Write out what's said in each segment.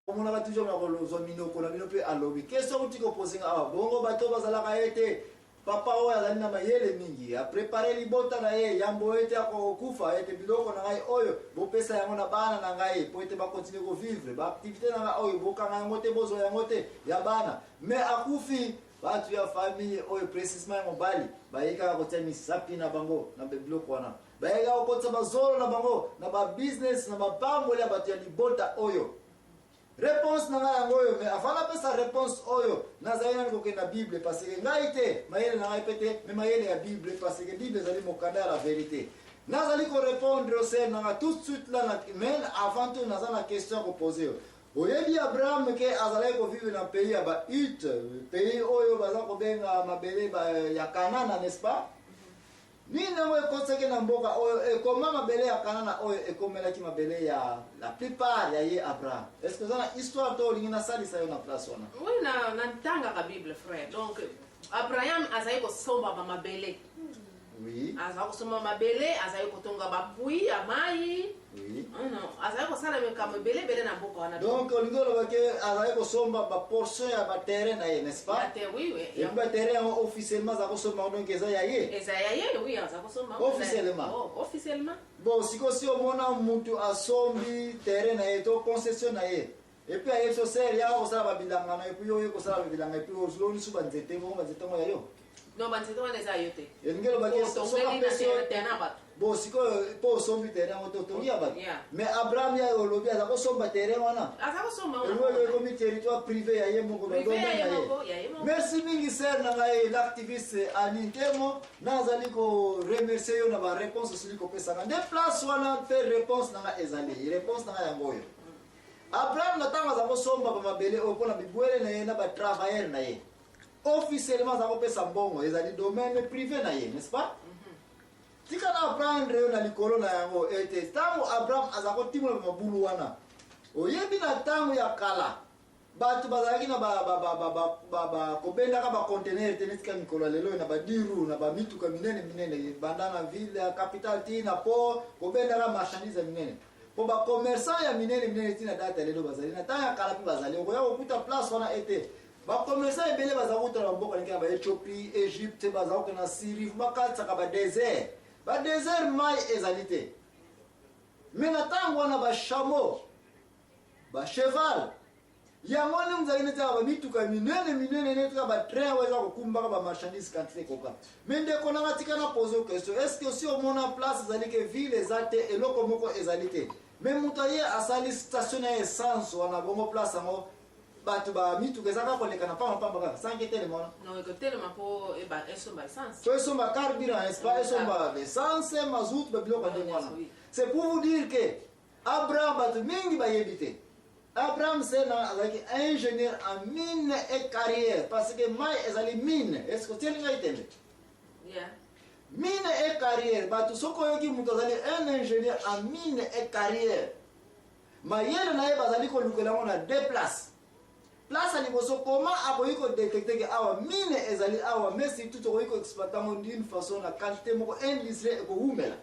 on a toujours la zomino qu'on a mis à lobby. Qu'est-ce que tu proposes à Bongo Bato Bazala été papa ou à la mayele mingi, a préparé les bottes à Yambo était à Kufa, et biloko na ngai oyo, bo pesa yango na bana na ngai, po ete ba continuer ko vivre, ba activité na ngai oyo, bo kanga ngote bozo ya ngote ya bana. Mais akufi batu ya famille oyo précisément mobali, ba yeka ko temi sapi na bango na biloko wana. Ba yeka ko tsa bazolo na bango, na ba business na ba pambole ya batu ya libota oyo. Réponse na ngai ngoyo mais avant la pesa réponse oyo nazayina ko na Bible parce que ngai te mayele na ngai pete mais mayele ya Bible parce que Bible zali mokanda la vérité nazali ko répondre au ser na tout de suite là mais avant tout nazana question ko poser oyebi Abraham ke azali ko vivre dans pays ya ba Hit pays oyo baza ko benga mabele ba ya Kanana n'est-ce pas Nina we konseke na mboka oyo ekoma mabele ya Kanana oyo ekomelaki mabele ya la plupart ya ye Abraham. Est-ce que ça na histoire to lingina salisa yo na place wana? Oui na ntanga ka Bible frère. Donc Abraham azali ko somba ba mabele. Oui. Azali ko somba mabele, azali ko tonga ba bui amai. Oui. Non, azali ko sala me ka mabele bele na mboka wana. Donc olingolo ba ke azali ko somba ba portion ya ba terrain na ye, n'est-ce pas? Oui oui. Et ba terrain officiellement za ko somba donc eza ya ye. Eza ya ye oui, azali ko somba. Officiellement. Oh, officiellement. Bon, siko si omona mutu asombi terrain na ye to concession na ye. Et puis aye so ser ya ko sala ba bilanga na et puis yo ko sala ba bilanga et puis ozlo ni suba nzete mo ya yo. Non, banzete wana eza yo te. Ngelo ba ke so ka personne tena bat. Bon, siko po sombi terrain o to ya ba. Mais Abraham ya olobi aza ko somba terrain wana. Aza ko somba wana. Ele ko mi territoire privé ya ye moko ba domaine ya ye. Merci mingi ser na ngai l'activiste Anintemo nazali ko remercier yo na ba réponse sili ko pesa na de place wana faire réponse na ngai ezali. Réponse na ngai yango yo. Abraham na tanga za ko somba ba mabele o pona bibwele na ye na ba travailleur na ye. Officiellement za ko pesa mbongo ezali domaine privé na ye, n'est-ce pas? Tika na prendre yo na likolo na yango ete tango Abraham azako timola mabulu wana oyebi na tango ya kala batu bazalaki na ba kobenda ka ba conteneur tenetika mikolo lelo na ba diru na ba mituka minene banda na ville ya capital tina po kobenda ka marchandise minene po ba commerçant ya minene tina data lelo bazali na tango ya kala pi bazali okoya kokuta place wana ete ba commerçant ebele bazakuta na mboka ninga ba Ethiopie Egypte bazakuta na Syrie bakatsa ka ba désert ba désert mai ezalité mais na tango wana ba chameau ba cheval yango ni mzali neta ba mituka minene neta ba train weza kokumba ba marchandise quantité koka mais ndeko na ngatika na poser question est-ce que si on mona place ezali ke ville ezate eloko moko ezalité mais mutaye asali station ya essence wana bongo place ngo batu ba mituka ezaka koleka na pamba kaka sans que tellement non que tellement po e ba esomba essence to esomba carburant n'est-ce esomba essence mazout ba biloko de wana c'est pour vous dire que Abraham batu mingi ba yebite Abraham c'est like ingénieur en mine et carrière parce que mai ezali mine est-ce que tu l'as entendu yeah mine et carrière batu soko yoki mutu azali un ingénieur en mine et carrière mayele na ye bazali ko lukela mona deux places place ali boso comment akoyi ko détecter que awa mine ezali awa mais si tout okoyi ko exploiter d'une façon la qualité moko industrielle ko humela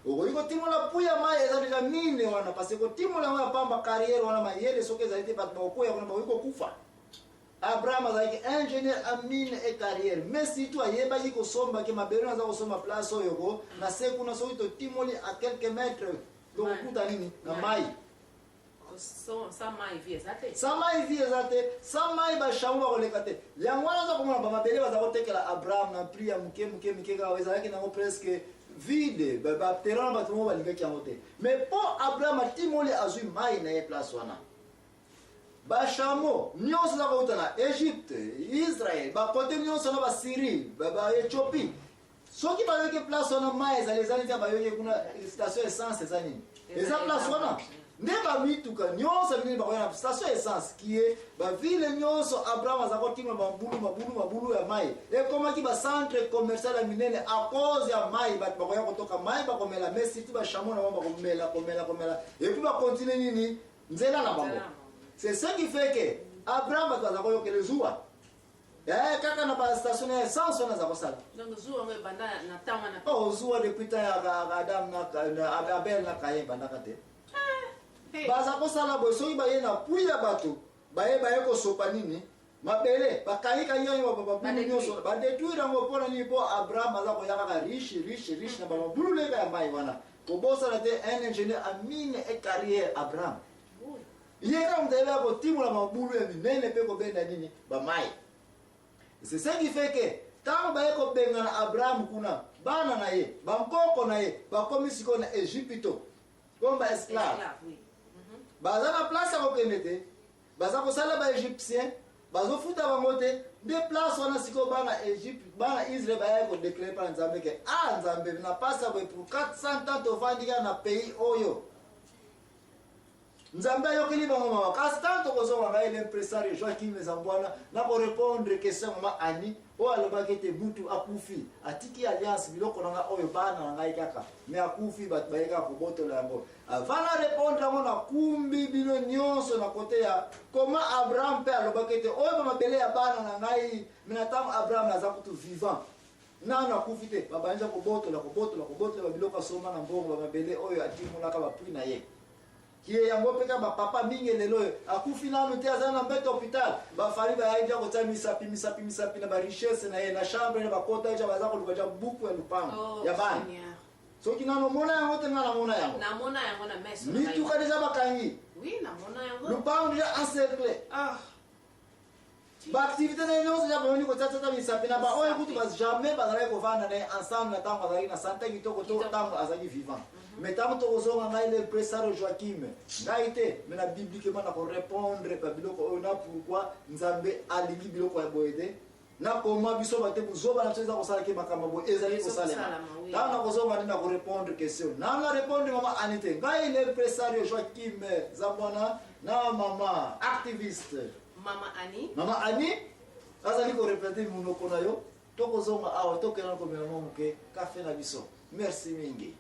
okoyi ko timola puya mai ezali ka mine wana parce que timola wana pamba carrière wana mayele soki ezali te bat ba koya wana ba ko kufa Abraham azali ingénieur en mine et carrière mais si tu ayeba yiko somba ke mabelo za ko somba place oyo ko na seku na soki to timoli à quelques mètres donc kuta nini na mai sama ivi ezate sama ba shamu ba koleka te yango wana za komona ba mabele baza kotekela Abraham na pri ya muke ka ezalaki na presque vide ba terrain ba tumo balingaki yango te mais pour Abraham timoli azui mai na ye place wana ba shamu nyonso za kouta na Egypte Israël ba kote nyonso na ba Syrie ba Ethiopie soki ba yoke place wana mai ezali ba yoke kuna station essence ezani eza place wana ne ba mituka nyonso bini ba na station essence qui est ba ville nyonso Abraham azako tima mabulu ya mai e koma ki ba centre commercial ya minene a cause ya mai ba koya kotoka mai ba komela mais si tu ba chamo na ba komela et puis ba continuer nini nzela na bango c'est ça qui fait que Abraham azako yokele zuwa kaka na ba station essence na zako sala donc zuwa ngai banda na tama na zuwa depuis ta ya Adam na Abel na Caïn banda kate baza kosala boye soki baye na puya bato baye kosopa nini mabele bakayika nyanyo bababulu nyonso badetruire yango mpona nini mpo abraham aza koya kaka riche na bamabulu leka ya mai wana kobosana te un ingénieur a mine et carrière abraham ye kaka moto ayebaka kotimola mabulu ya minene mpe kobenda nini bamai. C'est ce qui fait que ntango baye kobengana abraham kuna bana na ye bankoko na ye bakomi sikoyo na Egypto comme baesclave baza na place ya kokende te baza kosala baégyptien bazofuta bango te nde place wana sikoyo bana Israel baye kodeklare mpa nzambe ke nzambe na pasi ya boye pour 400 ans tovandika na pays oyo nzambe ayokeli bango mawa kasi tanto kozonga ngai l'impresario Joachim Zambwana na korépondre question mama Ani oyo alobaki ete mutu akufi atiki alliance biloko na ngai oyo bana na ngai kaka me akufi bato baye kaka kobotola yango avant na répondre yango na kumbi bino nyonso na kote ya koma Abraham mpe alobaki ete oyo bamabele ya bana na ngai me na ntango Abraham aza kutu vivant nano akufi te babanja kobotola babiloko asoma na mbongo bamabele oyo atimolaka bapri na ye kiye yango peka bapapa mingi lelo akufi nanu te aza na mbeto hôpital bafali bayaija kotia misapi na barichesse na ye na chambre na bakota eja baza koluka ja buku ya lupango ya bana soki nano mona yango te nga namona yango na meso mituka deja bakangi lupango deja encerclé baactivité na ye nyonso ja bayoni kotiatata misapi na baoyo kutu jamais bazalaki kovanda na ye ensemble na ntango azalaki na sante kitoko to ntango azalaki vivant. Mais tant que tu as le presseur Joachim, naïté, mais la bibliquement na répondre pa biloko na pourquoi nzambe alingi biloko ya boyede na koma biso bate buzoba na tsheza kosala ke makamba bo ezali kosala ta na kozonga na ko répondre question na répondre mama Anité ngai le presseur Joachim Zambwana na mama activiste mama Ani azali ko répéter munoko na yo to kozonga awa to kena ko mena moke café na biso. Merci mingi.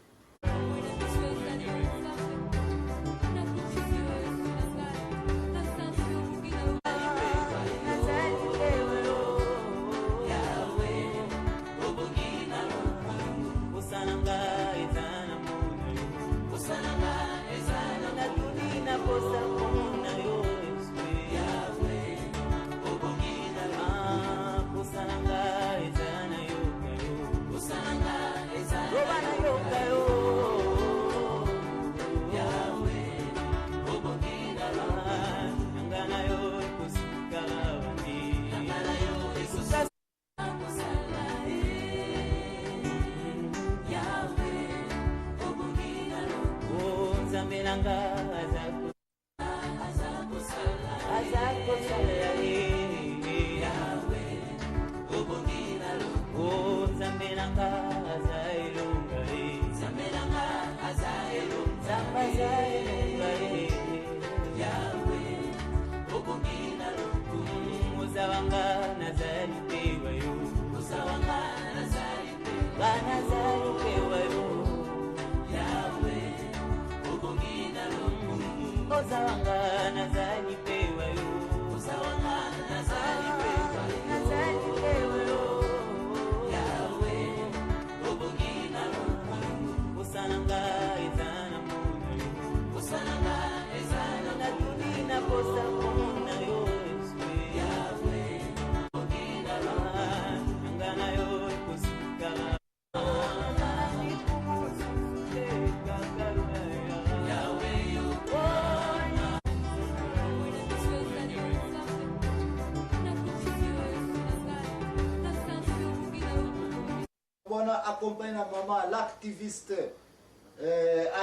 Accompagné na mama l'activiste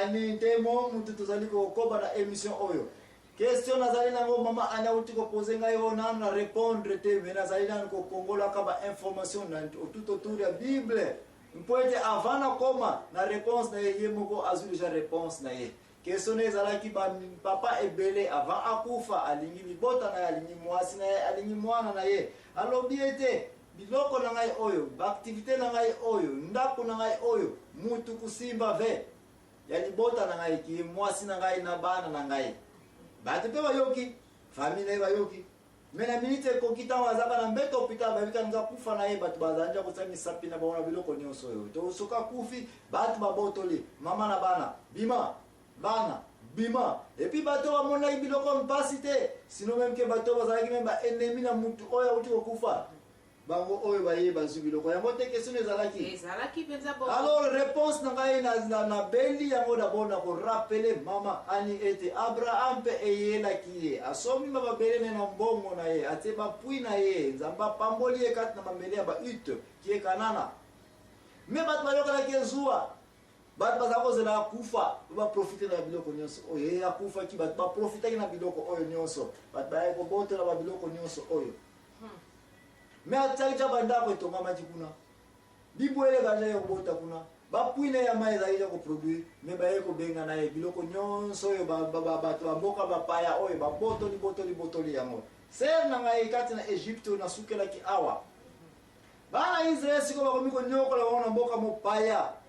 Ani Temo mutu tozali kokoba na émission oyo question nazali nango mama Ani auti ko poser ngai ona na répondre te mais nazali na ko kongola ka ba information na tout autour ya Bible mpoete avant na koma na réponse na ye moko azuli déjà réponse na ye question ezalaki ba papa ebele avant akufa alingi libota na alingi mwasi na ye alingi mwana na ye alobi ete biloko na ngai oyo baaktivité na ngai oyo ndako na ngai oyo mutu kusimba ve ya libota na ngai ki mwasi na ngai na bana na ngai bato pe bayoki famille bayoki mena minute kokita wazaka na mbeto hôpital babika nza kufa na ye bato bazanja kosami sapi na baona biloko nyonso oyo to soka kufi bato babotoli mama na bana bima bana bima et puis bato ba mona biloko mpasi te sinon même que bato bazalaki même ba ennemi na mutu oyo uti kokufa bango oyo baye bazwi biloko yango te question ezalaki alors réponse na ngai na beli yango d'abord na ko rappeler mama ani ete Abraham pe eyelaki ye asomi mababele na mbongo na ye ate bapui na ye nzamba pamboli ye kati na mamele ya ba ut ki e kanana me bato bayokalaki ezwa bato baza kozela akufa baprofite na biloko nyonso oyo ye akufa ki bato baprofitaki na biloko oyo nyonso bato baye kobotela babiloko nyonso oyo me atiaki tya bandako etongamaki kuna bibwele kanja ye kobota kuna bapwine ya mai ezalaki ya koproduire me baye kobenga na ye biloko nyonso oyo bato bamboka bapaya oyo babotoli yango ser na ngai kati na Egypte oyo nasukelaki awa bana Israel siko bakomi konyokola bango na mboka mopaya